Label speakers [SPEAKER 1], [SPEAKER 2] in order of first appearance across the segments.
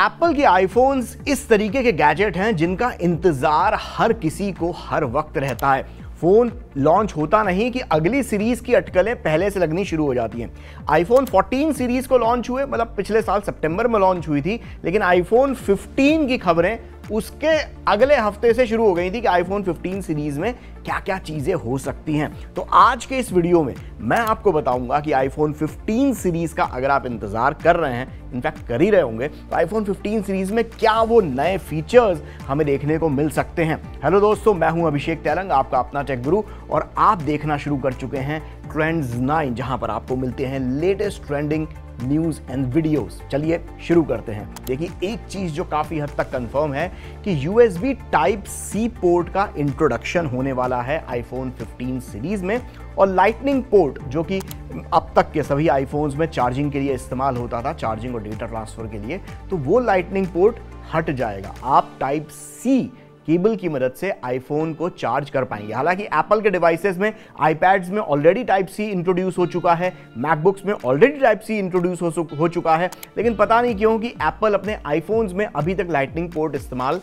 [SPEAKER 1] Apple के iPhones इस तरीके के गैजेट हैं जिनका इंतजार हर किसी को हर वक्त रहता है। फोन लॉन्च होता नहीं कि अगली सीरीज की अटकलें पहले से लगनी शुरू हो जाती हैं। आईफोन 14 सीरीज को लॉन्च हुए, मतलब पिछले साल सितंबर में लॉन्च हुई थी, लेकिन आईफोन 15 की खबरें उसके अगले हफ्ते से शुरू हो गई थी कि आईफोन 15 सीरीज में क्या क्या चीजें हो सकती हैं। तो आज के इस वीडियो में मैं आपको बताऊंगा कि आईफोन 15 सीरीज का अगर आप इंतजार कर रहे हैं, इनफैक्ट कर ही रहे होंगे, तो आईफोन 15 सीरीज में क्या वो नए फीचर्स हमें देखने को मिल सकते हैं। हेलो दोस्तों, मैं हूं अभिषेक तेलंग, आपका अपना टेक गुरु, और आप देखना शुरू कर चुके हैं ट्रेंड्स 9, जहां पर आपको मिलते हैं latest trending news and videos. चलिए शुरू करते हैं। देखिए, एक चीज जो काफी हद तक कंफर्म है कि USB Type-C पोर्ट का इंट्रोडक्शन होने वाला है आईफोन 15 सीरीज में, और लाइटनिंग पोर्ट जो कि अब तक के सभी आईफोन्स में चार्जिंग के लिए इस्तेमाल होता था, चार्जिंग और डेटा ट्रांसफर के लिए, तो वो लाइटनिंग पोर्ट हट जाएगा। आप Type-C केबल की मदद से आईफोन को चार्ज कर पाएंगे। हालांकि एप्पल के डिवाइसेस में, आईपैड्स में ऑलरेडी Type-C इंट्रोड्यूस हो चुका है, मैकबुक्स में ऑलरेडी Type-C इंट्रोड्यूस हो चुका है, लेकिन पता नहीं क्यों कि एप्पल अपने आईफोन्स में अभी तक लाइटनिंग पोर्ट इस्तेमाल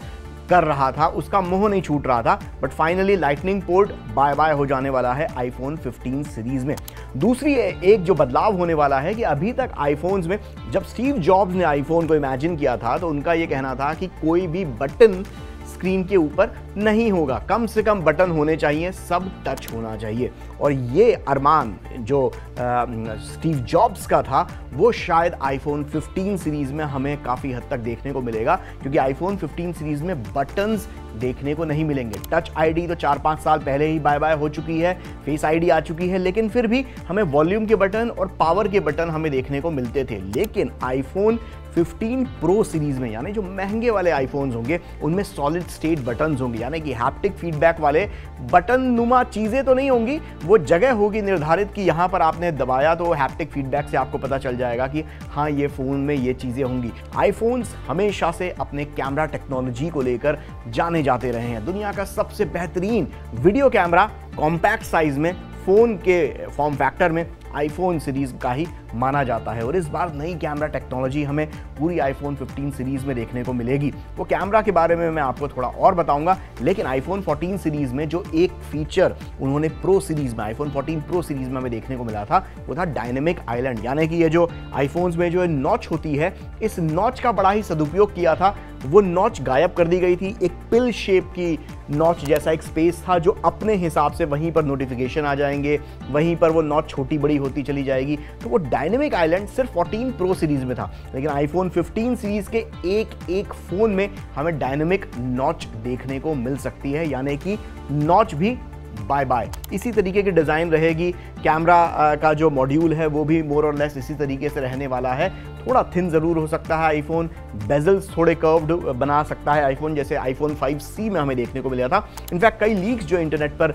[SPEAKER 1] कर रहा था, उसका मोह नहीं छूट रहा था। But finally lightning port bye bye हो जाने वाला है आईफोन 15 सीरीज में। दूसरी एक जो बदलाव होने वाला है कि अभी तक आईफोन्स में, जब स्टीव जॉब्स ने आईफोन को इमेजिन किया था, तो उनका यह कहना था कि कोई भी बटन स्क्रीन के ऊपर नहीं होगा, कम से कम बटन होने चाहिए, सब टच होना चाहिए। और ये अरमान जो स्टीव जॉब्स का था, वो शायद आईफोन 15 सीरीज में हमें काफ़ी हद तक देखने को मिलेगा, क्योंकि आईफोन 15 सीरीज में बटन्स देखने को नहीं मिलेंगे। टच आईडी तो 4-5 साल पहले ही बाय बाय हो चुकी है, फेस आईडी आ चुकी है, लेकिन फिर भी हमें वॉल्यूम के बटन और पावर के बटन हमें देखने को मिलते थे। लेकिन आईफोन 15 प्रो सीरीज में, यानी जो महंगे वाले आईफोन्स होंगे, उनमें सॉलिड स्टेट बटन्स होंगे, यानी कि हैप्टिक फीडबैक वाले बटन नुमा चीजें तो नहीं होंगी, वो जगह होगी निर्धारित कि यहां पर आपने दबाया तो हैप्टिक फीडबैक से आपको पता चल जाएगा कि हाँ, ये फोन में ये चीजें होंगी। आईफोन्स हमेशा से अपने कैमरा टेक्नोलॉजी को लेकर जाने जाते रहे हैं। दुनिया का सबसे बेहतरीन वीडियो कैमरा कॉम्पैक्ट साइज में, फोन के फॉर्म फैक्टर में आईफोन सीरीज का ही माना जाता है। और इस बार नई कैमरा टेक्नोलॉजी हमें पूरी आईफोन 15 सीरीज में देखने को मिलेगी। वो कैमरा के बारे में मैं आपको थोड़ा और बताऊंगा, लेकिन आईफोन 14 सीरीज में जो एक फीचर उन्होंने प्रो सीरीज में, आईफोन 14 प्रो सीरीज में हमें देखने को मिला था, वो था डायनेमिक आइलैंड। यानी कि ये जो आईफोन्स में जो नॉच होती है, इस नॉच का बड़ा ही सदुपयोग किया था। वो नॉच गायब कर दी गई थी, एक पिल शेप की नॉच जैसा एक स्पेस था, जो अपने हिसाब से वहीं पर नोटिफिकेशन आ जाएंगे, वहीं पर वो नॉच छोटी बड़ी होती चली जाएगी। तो वो डायनेमिक आइलैंड सिर्फ 14 प्रो सीरीज में था, लेकिन आईफोन 15 सीरीज के एक फोन में हमें डायनेमिक नॉच देखने को मिल सकती है, यानी कि नॉच भी बाय बाय। इसी तरीके की डिजाइन रहेगी। कैमरा का जो मॉड्यूल है वो भी मोर और लेस इसी तरीके से रहने वाला है। थोड़ा थिन जरूर हो सकता है आईफोन, बेजल्स थोड़े कर्व्ड बना सकता है आईफोन, जैसे आईफोन 5C में हमें देखने को मिला था। इनफैक्ट कई लीक्स जो इंटरनेट पर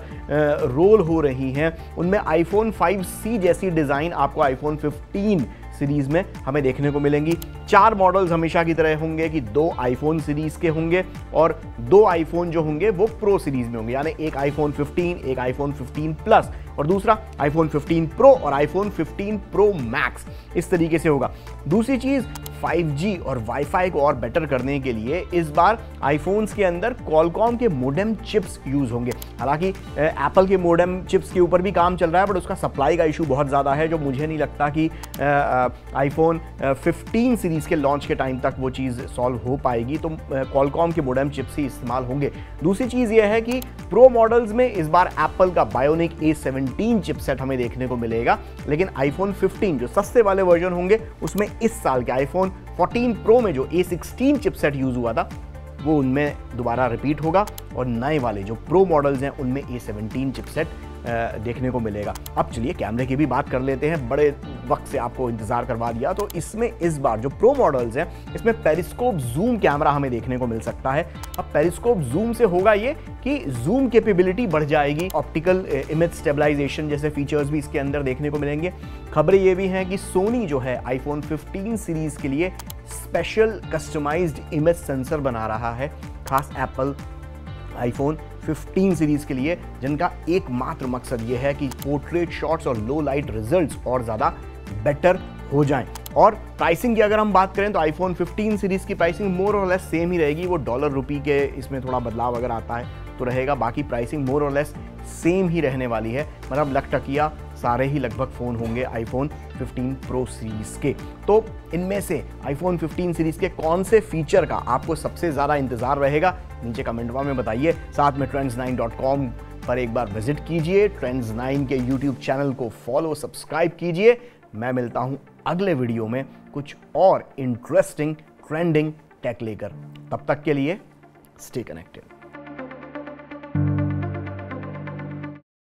[SPEAKER 1] रोल हो रही हैं, उनमें आईफोन 5C जैसी डिजाइन आपको आईफोन 15 सीरीज में हमें देखने को मिलेंगी। 4 मॉडल्स हमेशा की तरह होंगे कि 2 आईफोन सीरीज के होंगे और 2 आईफोन जो होंगे वो प्रो सीरीज में होंगे, यानी एक आईफोन 15, एक आईफोन 15 प्लस और दूसरा आईफोन 15 प्रो और आईफोन 15 प्रो मैक्स। इस तरीके से होगा। दूसरी चीज, 5G और वाईफाई को और बेटर करने के लिए इस बार आईफोन्स के अंदर क्वालकॉम के मोडेम चिप्स यूज होंगे। हालांकि एप्पल के मोडेम चिप्स के ऊपर भी काम चल रहा है, बट उसका सप्लाई का इशू बहुत ज़्यादा है, जो मुझे नहीं लगता कि आईफोन 15 सीरीज के लॉन्च के टाइम तक वो चीज़ सॉल्व हो पाएगी। तो क्वालकॉम के मोडेम चिप्स ही इस्तेमाल होंगे। दूसरी चीज़ ये है कि प्रो मॉडल्स में इस बार एप्पल का बायोनिक A17 चिपसेट हमें देखने को मिलेगा, लेकिन आईफोन 15 जो सस्ते वाले वर्जन होंगे, उसमें इस साल के आईफोन 14 प्रो में जो A16 चिपसेट यूज हुआ था, वो उनमें दोबारा रिपीट होगा और नए वाले जो प्रो मॉडल्स हैं उनमें A17 चिपसेट देखने को मिलेगा। अब चलिए कैमरे की भी बात कर लेते हैं। बड़े वक्त से आपको इंतजार करवा दिया, तो इसमें इस बार जो प्रो मॉडल्स हैं, इसमें पेरिस्कोप जूम कैमरा हमें देखने को मिल सकता है। अब पेरिस्कोप जूम से होगा ये कि जूम कैपेबिलिटी बढ़ जाएगी, ऑप्टिकल इमेज स्टेबलाइजेशन जैसे फीचर्स भी इसके अंदर देखने को मिलेंगे। खबरें ये भी हैं कि सोनी जो है आईफोन 15 सीरीज के लिए स्पेशल कस्टमाइज्ड इमेज सेंसर बना रहा है, खास एप्पल आईफोन 15 सीरीज के लिए, जिनका एकमात्र मकसद यह है कि पोर्ट्रेट शॉट्स और लो लाइट रिजल्ट्स और ज़्यादा बेटर हो जाएं। और प्राइसिंग की अगर हम बात करें तो आईफोन 15 सीरीज की प्राइसिंग मोर और लेस सेम ही रहेगी। वो डॉलर रुपी के इसमें थोड़ा बदलाव अगर आता है तो रहेगा, बाकी प्राइसिंग मोर और लेस सेम ही रहने वाली है। मतलब लकटकिया सारे ही लगभग फ़ोन होंगे आईफोन 15 प्रो सीरीज़ के। तो इनमें से आईफोन 15 सीरीज़ के कौन से फीचर का आपको सबसे ज़्यादा इंतज़ार रहेगा, नीचे कमेंट बॉक्स में बताइए। साथ में trends9.com पर एक बार विजिट कीजिए, Trends9 के यूट्यूब चैनल को फॉलो सब्सक्राइब कीजिए। मैं मिलता हूँ अगले वीडियो में कुछ और इंटरेस्टिंग ट्रेंडिंग टेक लेकर। तब तक के लिए स्टे कनेक्टेड।